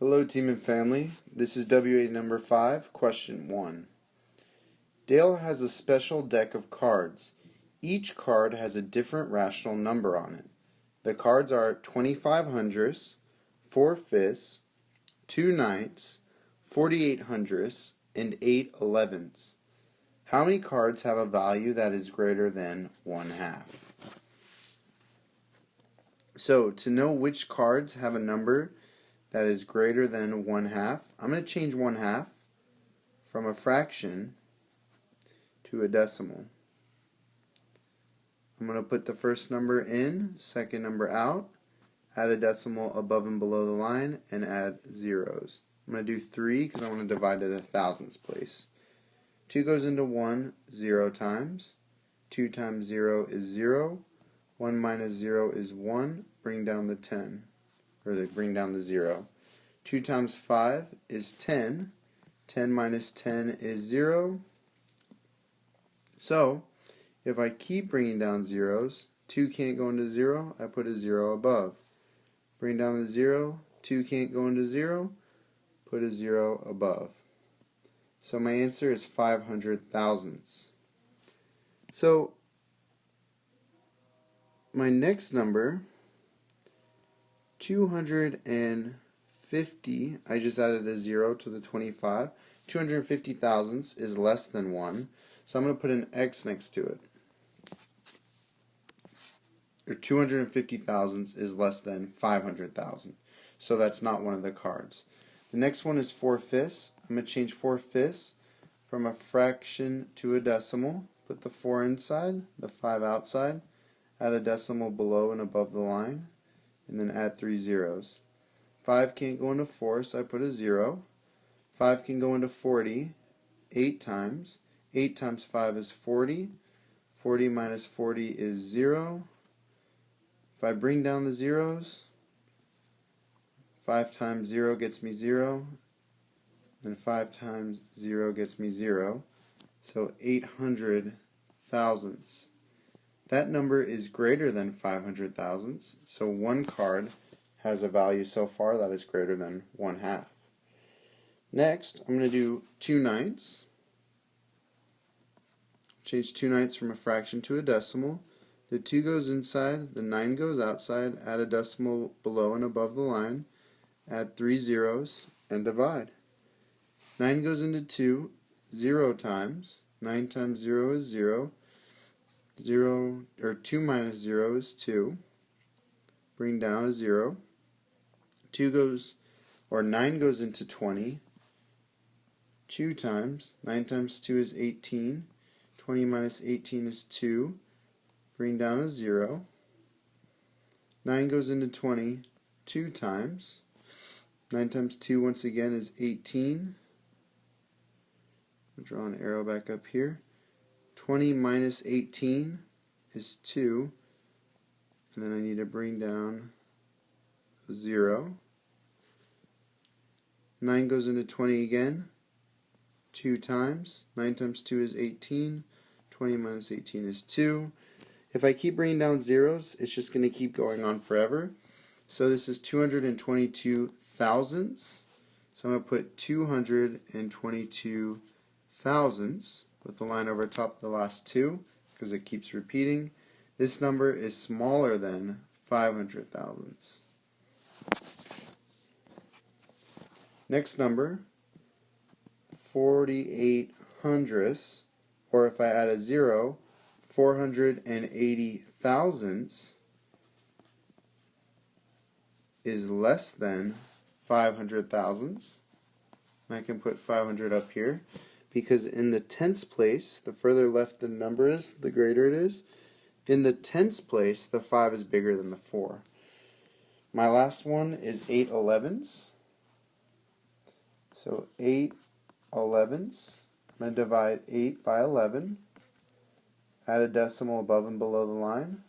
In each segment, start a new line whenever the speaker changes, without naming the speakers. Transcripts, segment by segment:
Hello team and family, this is WA number 5, question 1. Dale has a special deck of cards. Each card has a different rational number on it. The cards are 25 hundredths, 4 fifths, 2 ninths, 48 hundredths, and 8 elevenths. How many cards have a value that is greater than 1/2? So, to know which cards have a number that is greater than 1/2, I'm going to change 1/2 from a fraction to a decimal. I'm going to put the first number in, second number out, add a decimal above and below the line, and add zeros. I'm going to do 3 because I want to divide to the thousandths place. 2 goes into 1 0 times. 2 times 0 is 0. 1 minus 0 is 1. Bring down the 10, or bring down the 0. 2 times 5 is 10. 10 minus 10 is 0. So, if I keep bringing down zeros, 2 can't go into 0, I put a 0 above. Bring down the 0, 2 can't go into 0, put a 0 above. So my answer is 500 thousandths. So, my next number, 250, I just added a 0 to the 25. 250 thousandths is less than 1, so I'm going to put an X next to it. Or 250 thousandths is less than 500,000, so that's not one of the cards. The next one is 4 fifths. I'm going to change 4 fifths from a fraction to a decimal. Put the 4 inside, the 5 outside, add a decimal below and above the line, and then add 3 zeros. 5 can't go into 4, so I put a 0. 5 can go into 40 8 times. 8 times 5 is 40. 40 minus 40 is 0. If I bring down the zeros, 5 times 0 gets me 0, and 5 times 0 gets me 0, so 800 thousandths. That number is greater than 500 thousandths, so one card has a value so far that is greater than 1/2. Next, I'm going to do 2 ninths. Change 2 ninths from a fraction to a decimal. The 2 goes inside, the 9 goes outside, add a decimal below and above the line, add 3 zeros, and divide. 9 goes into 2 0 times. 9 times 0 is 0. 2 minus 0 is 2. Bring down a 0. 9 goes into 20 2 times. 9 times 2 is 18. 20 minus 18 is 2. Bring down a 0. 9 goes into 20 2 times. 9 times 2 once again is 18. I'll draw an arrow back up here. 20 minus 18 is 2. And then I need to bring down a 0. 9 goes into 20 again 2 times. 9 times 2 is 18. 20 minus 18 is 2. If I keep bringing down zeros, it's just going to keep going on forever. So this is 222 thousandths. So I'm going to put 222 thousandths with the line over top of the last 2 because it keeps repeating. This number is smaller than 500 thousandths. Next number, 48 hundredths, or if I add a 0, 480 thousandths is less than 500 thousandths. And I can put 500 up here because in the tenths place, the further left the number is, the greater it is. In the tenths place, the 5 is bigger than the 4. My last one is 8 elevenths. So 8 elevenths. I'm going to divide 8 by 11. Add a decimal above and below the line.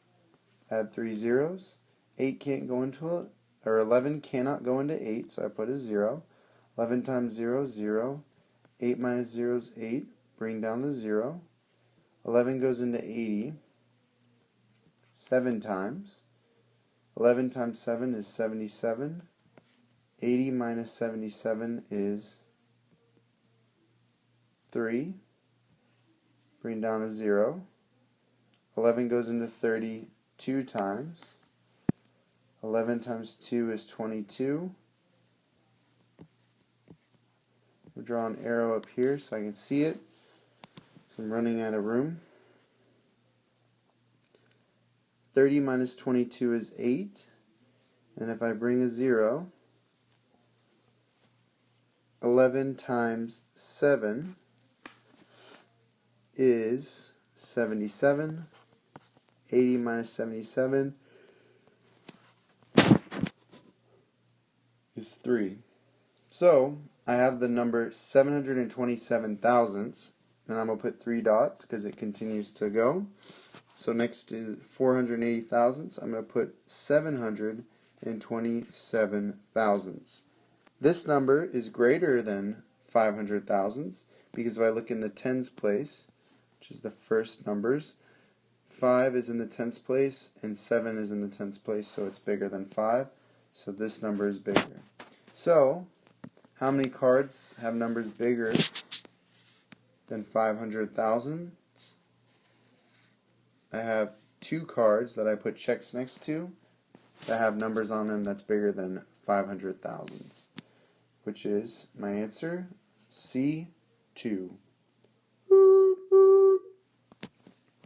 Add 3 zeros. 8 can't go into it, or 11 cannot go into 8, so I put a 0. 11 times 0 is 0. 8 minus 0 is 8. Bring down the 0. 11 goes into 80 7 times. 11 times 7 is 77. 80 minus 77 is 3. Bring down a 0. 11 goes into 30 2 times. 11 times 2 is 22. We'll draw an arrow up here so I can see it. So I'm running out of room. 30 minus 22 is 8. And if I bring a 0, 11 times 7 is 77. 80 minus 77 is 3. So I have the number 727 thousandths, and I'm going to put 3 dots because it continues to go. So next to 480 thousandths, I'm going to put 727 thousandths. This number is greater than 500 thousandths because if I look in the tens place, which is the first numbers, 5 is in the tens place and 7 is in the tens place, so it's bigger than 5. So this number is bigger. So, how many cards have numbers bigger than 500,000? I have 2 cards that I put checks next to that have numbers on them that's bigger than 500,000, which is my answer, C2.